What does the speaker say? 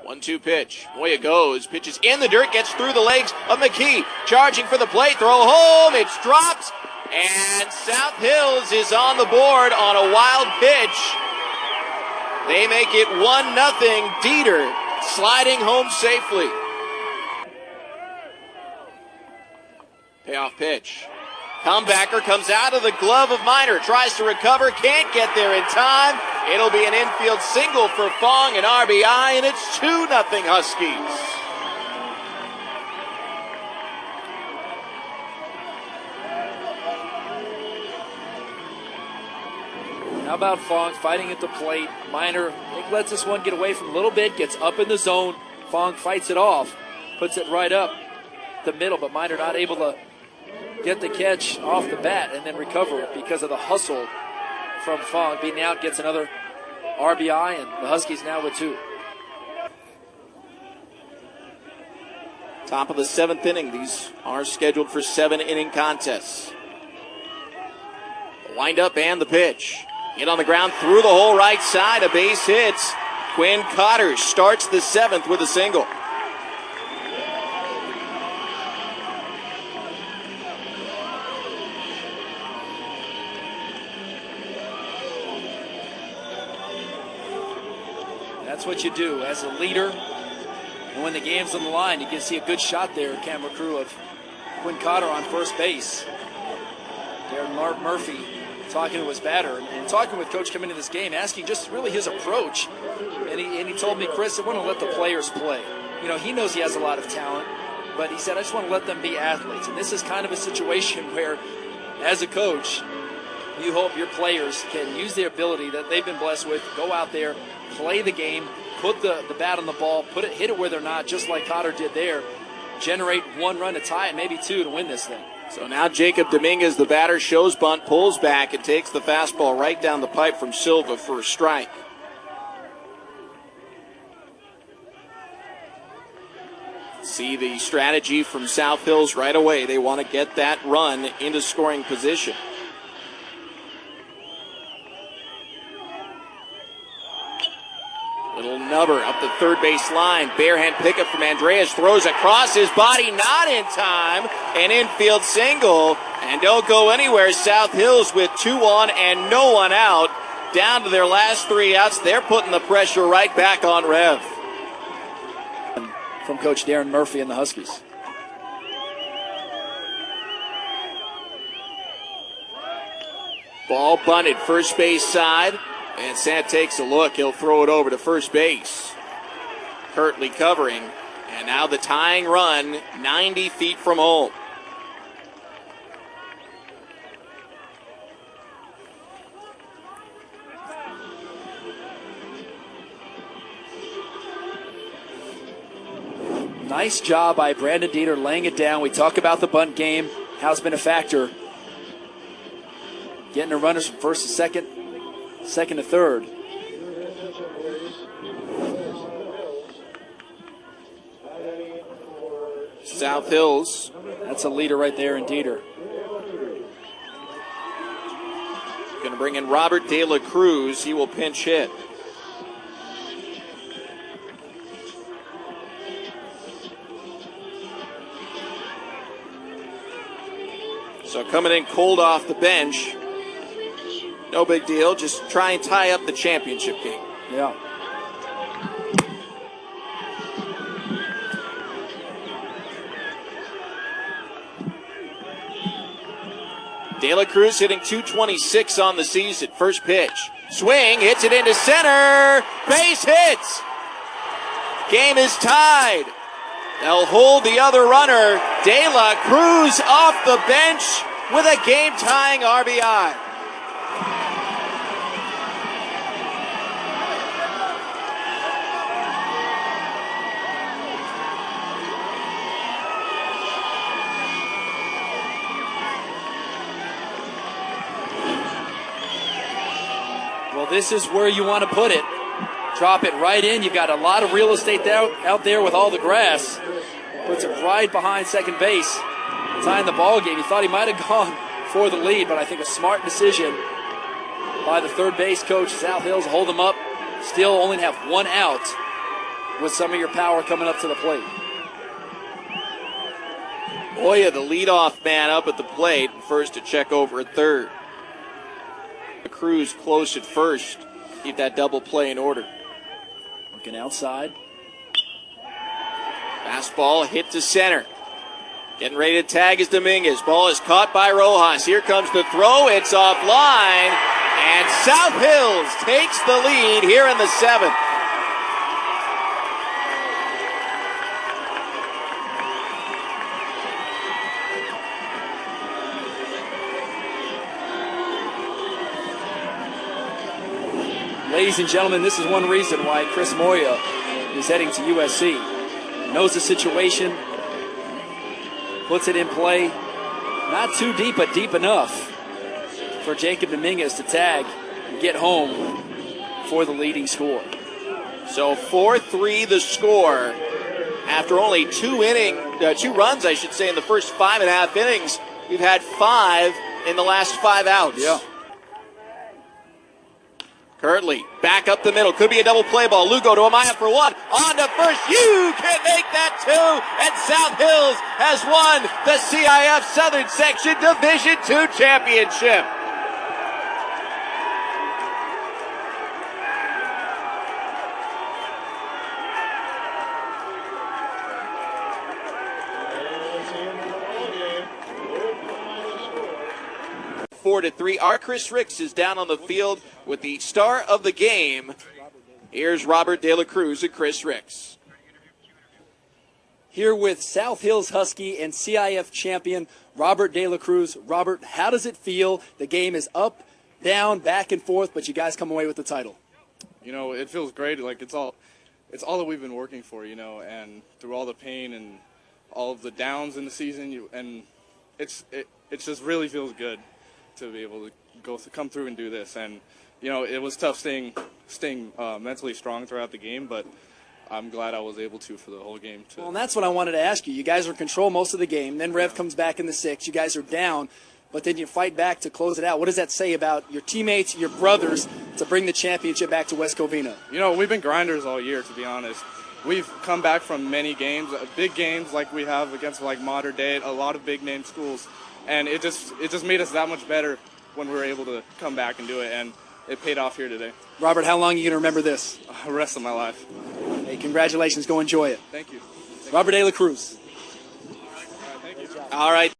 1-2 pitch. Moya goes, pitches in the dirt, gets through the legs of McKee. Charging for the plate, throw home, it's dropped. And South Hills is on the board on a wild pitch. They make it 1-0. Dieter sliding home safely. Payoff pitch. Comebacker comes out of the glove of Miner. Tries to recover, can't get there in time. It'll be an infield single for Fong, an RBI, and it's 2-0 Huskies. How about Fong fighting at the plate? Miner lets this one get away from a little bit, gets up in the zone. Fong fights it off, puts it right up the middle, but Miner not able to get the catch off the bat and then recover it because of the hustle from Fong. Beating out, gets another RBI, and the Huskies now with 2. Top of the 7th inning. These are scheduled for 7-inning contests. The wind-up and the pitch. Hit on the ground through the whole right side. A base hit. Quinn Cotter starts the 7th with a single. That's what you do as a leader. And when the game's on the line, you can see a good shot there, camera crew, of Quinn Cotter on first base. Darren Murphy talking to his batter and talking with Coach coming into this game, asking just really his approach. And he told me, Chris, I want to let the players play. You know, he knows he has a lot of talent, but he said, I just want to let them be athletes. And this is kind of a situation where, as a coach, you hope your players can use their ability that they've been blessed with, go out there, play the game, put the bat on the ball, hit it where they're not, just like Cotter did there, generate 1 run to tie it, maybe 2 to win this thing. So now Jacob Dominguez, the batter, shows bunt, pulls back, and takes the fastball right down the pipe from Silva for a strike. See the strategy from South Hills right away. They want to get that run into scoring position. Little nubber up the third base line. Barehand pickup from Andreas. Throws across his body. Not in time. An infield single. And don't go anywhere. South Hills with 2 on and no one out. Down to their last 3 outs. They're putting the pressure right back on Rev. From Coach Darren Murphy and the Huskies. Ball bunted first base side. And Sant takes a look. He'll throw it over to first base. Curtly covering. And now the tying run 90 feet from home. Nice job by Brandon Dieter laying it down. We talk about the bunt game, how it's been a factor. Getting the runners from first to second to third. South Hills. That's a leader right there in Dieter. Going to bring in Robert De La Cruz. He will pinch hit. So coming in cold off the bench. No big deal. Just try and tie up the championship game. Yeah. De La Cruz hitting .226 on the season. First pitch. Swing. Hits it into center. Base hits. Game is tied. They'll hold the other runner. De La Cruz off the bench with a game-tying RBI. Well, this is where you want to put it. Drop it right in. You've got a lot of real estate out there with all the grass. Puts it right behind second base. Tying the ball game. He thought he might have gone for the lead, but I think a smart decision by the third base coach. South Hills hold them up. Still only have 1 out with some of your power coming up to the plate. Oya, the leadoff man, up at the plate, first to check over at third. Cruz close at first. Keep that double play in order. Looking outside. Fastball hit to center. Getting ready to tag is Dominguez. Ball is caught by Rojas. Here comes the throw. It's offline. And South Hills takes the lead here in the seventh. Ladies and gentlemen, this is one reason why Chris Moya is heading to USC. Knows the situation, puts it in play. Not too deep, but deep enough for Jacob Dominguez to tag and get home for the leading score. So 4-3 the score. After only two runs, I should say, in the first 5.5 innings, we've had 5 in the last 5 outs. Yeah. Currently, back up the middle. Could be a double play ball. Lugo to Amaya for one. On to first. You can make that 2. And South Hills has won the CIF Southern Section Division II championship. Four to 3. Our Chris Ricks is down on the field with the star of the game. Here's Robert De La Cruz and Chris Ricks. Here with South Hills Husky and CIF champion Robert De La Cruz. Robert, how does it feel? The game is up, down, back and forth, but you guys come away with the title. You know, it feels great. Like it's all that we've been working for. You know, and through all the pain and all of the downs in the season, it just really feels good to be able to come through and do this. And you know, it was tough staying mentally strong throughout the game, but I'm glad I was able to for the whole game too. Well, and that's what I wanted to ask you. You guys are in control most of the game. Then Rev comes back in the 6th. You guys are down, but then you fight back to close it out. What does that say about your teammates, your brothers, to bring the championship back to West Covina? You know, we've been grinders all year, to be honest. We've come back from many games, big games like we have against like Mater Dei, a lot of big name schools, and it just made us that much better when we were able to come back and do it, and it paid off here today. Robert, how long are you going to remember this? The rest of my life. Hey, congratulations. Go enjoy it. Thank you. Robert De La Cruz. All right, thank you. All right.